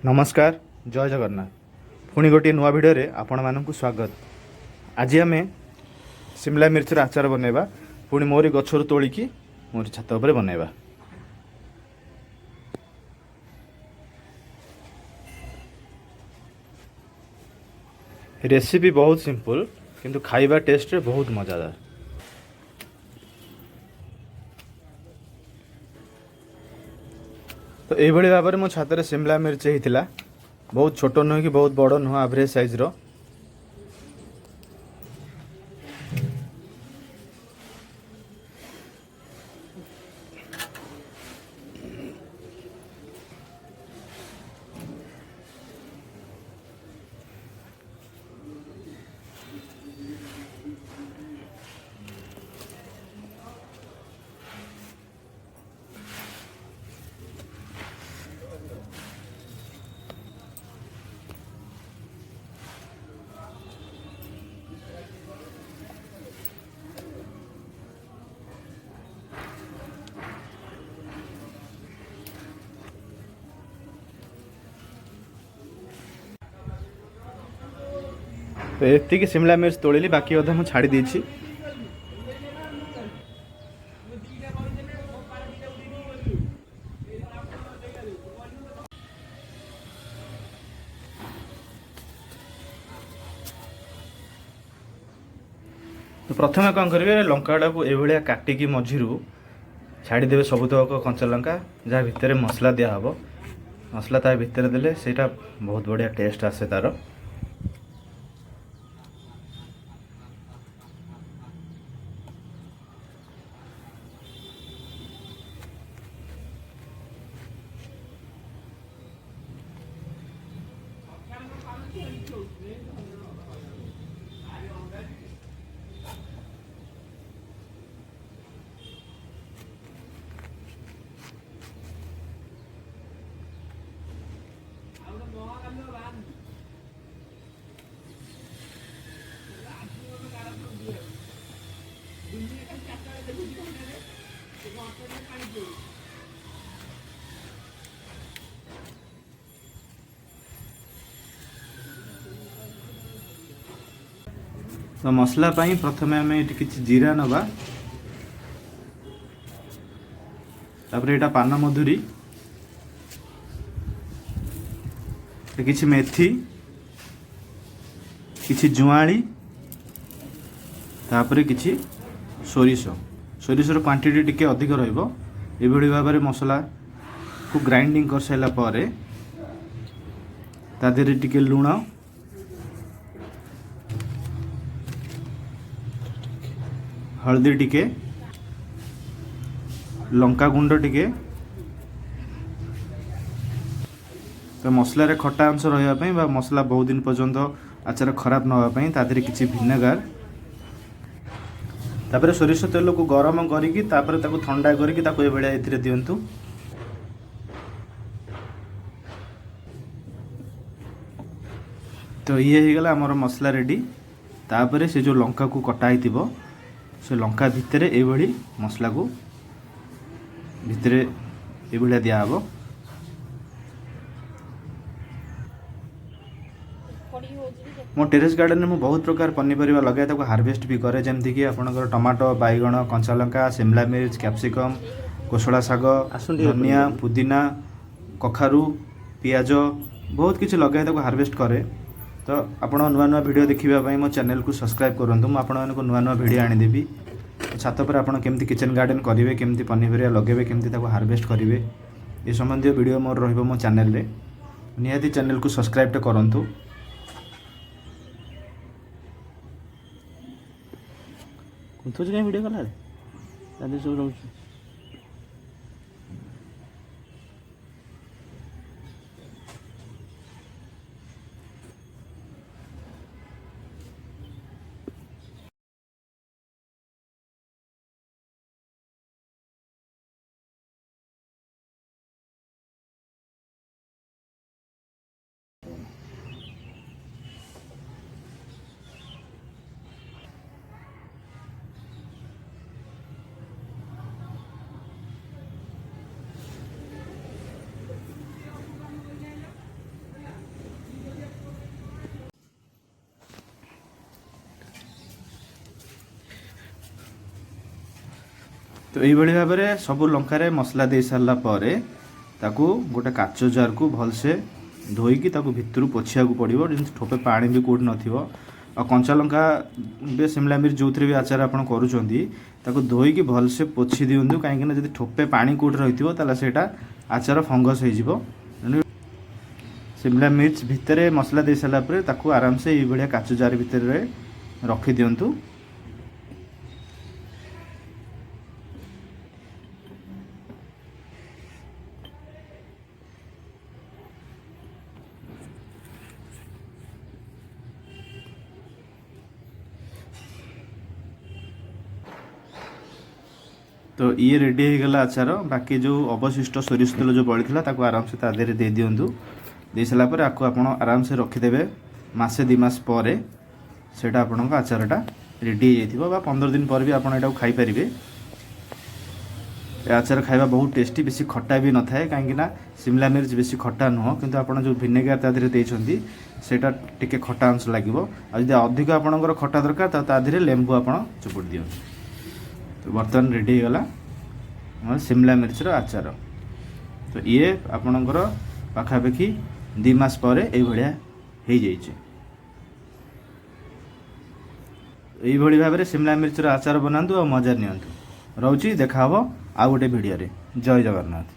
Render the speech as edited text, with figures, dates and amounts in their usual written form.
नमस्कार जय जगन्नाथ पुणी गोटे नुआ भिडियो रे आपण मानक स्वागत। आज आम शिमला मिर्चर आचार बनैबा पुणी मोरी गछरु तोलिकी मोरी छात उपर बनैबा। रेसिपी बहुत सिंपल किंतु खाइबा टेस्ट रे बहुत मजादार। तो यही भाव में मो छात शिमला मिर्च होता बहुत छोट नुह कि बहुत बड़ नुह एवरेज साइज रो। तो ये शिमला मिर्च तोड़िली बाकी अधा मुझे छाड़ी देछि। तो प्रथम कौन करेंगे लंकाटा को ये काटिकी मझिरू छाड़ीदे सबुतक कंचा लंका जहाँ भितर मसला दिहब मसला ता भितर देले सेटा बहुत बढ़िया टेस्ट आसे तार। तो मसला पाई प्रथम आम कि जीरा नवा तापर यहाँ पान मधुरी कि मेथी कि जुआली तापर कि सोरिष सोरिषर क्वांटिटी टिके अधिक रहिबो। एभली भाव में मसला को ग्राइंडिंग कर साइला पारे ता देहरे टिके लुण हल्दी टिके लंका गुंड टिके तो मसला रे खट्टा अंश रही मसला बहुत दिन पर्यंत आचार खराब न होगापी तादेहरे किसी भिनेगार तापर सोरिष तेल को गरम करिकी तापर ताको ठंडा करिकी ताको ए बेले एथिरे दियंतु। तो ये हो गला हमर मसला रेडी। तापर से जो लंका को कटा हिथिबो से लंका भितर ये मसला को भितर ये दिया हबो। मो टेरेस गार्डन में बहुत प्रकार पनीपरिया लगाए ताको हार्वेस्ट भी करे जमती कि आपनकर टमाटो बैगण कंचा लंका शिमला मिर्च कैप्सिकम कोशला शाग धनिया पुदीना कखारू पियाज बहुत किसी लगाए ताको हार्वेस्ट करे। तो आपण नुआ नुआ वीडियो देखिबा मो चैनल को सब्सक्राइब करंतु मु आपण मानको नुआ नुआ वीडियो आनी छात पर आपण केमती किचन गार्डन करेंगे केमती पनीपरिया लगे केमती ताको हार्वेस्ट करेंगे ये संबंधी वीडियो मोर रहिबो मो चैनल रे निहाती चैनल को सब्सक्राइब करंतु। कुंथुज के वीडियो कला दादी सब रहउछ। तो यही भाव में सब लंकार मसला दे सारा पर ताकू गोटे काच जार को भलसे धोईकी भितर पोछिया पड़ो जमी ठोपे पानी भी कौट नथिबो। और कंचा लंका बे शिमला मिर्च जो भी आचार आप करूँ धोईकी भलसे पोछि दिंतु कहीं जब ठोपे पानी कौट रही है आचार फंगस हो। शिमला मिर्च भितर मसला दे सारापर आराम से ये काच जार भितर रखी दिंतु। तो ये रेडी हो गला आचार। बाकी जो अवशिष्ट सोरिष तेल जो बड़ी आराम से तादेह दे दिंतु। दे सारापर आपको आप आराम से रखिदे मसे 2 मास पर से आचारटा रेडी हो 15 दिन पर भी आप खाईपर। आचार खाइबा बहुत टेस्टी बेसी खट्टा भी न थाए कहीं शिमला मिर्च बेसी खट्टा नुह किंतु आप जो भिनेगार तादेह देते सेटा टिके खट्टा अंश लगे। आदि अधिक आपंकर खट्टा दरकार तादेह लेंबू आप चुपुड़ दियो। तो बर्तमान रेडी हो गला शिमला मिर्च आचार। तो ये आपणकर पाखापाखि 2 मास पर यह भाव में शिमला मिर्च आचार बनातु और मजा नियंतु। रोची देखा आउ गोटे वीडियो रे। जय जगन्नाथ।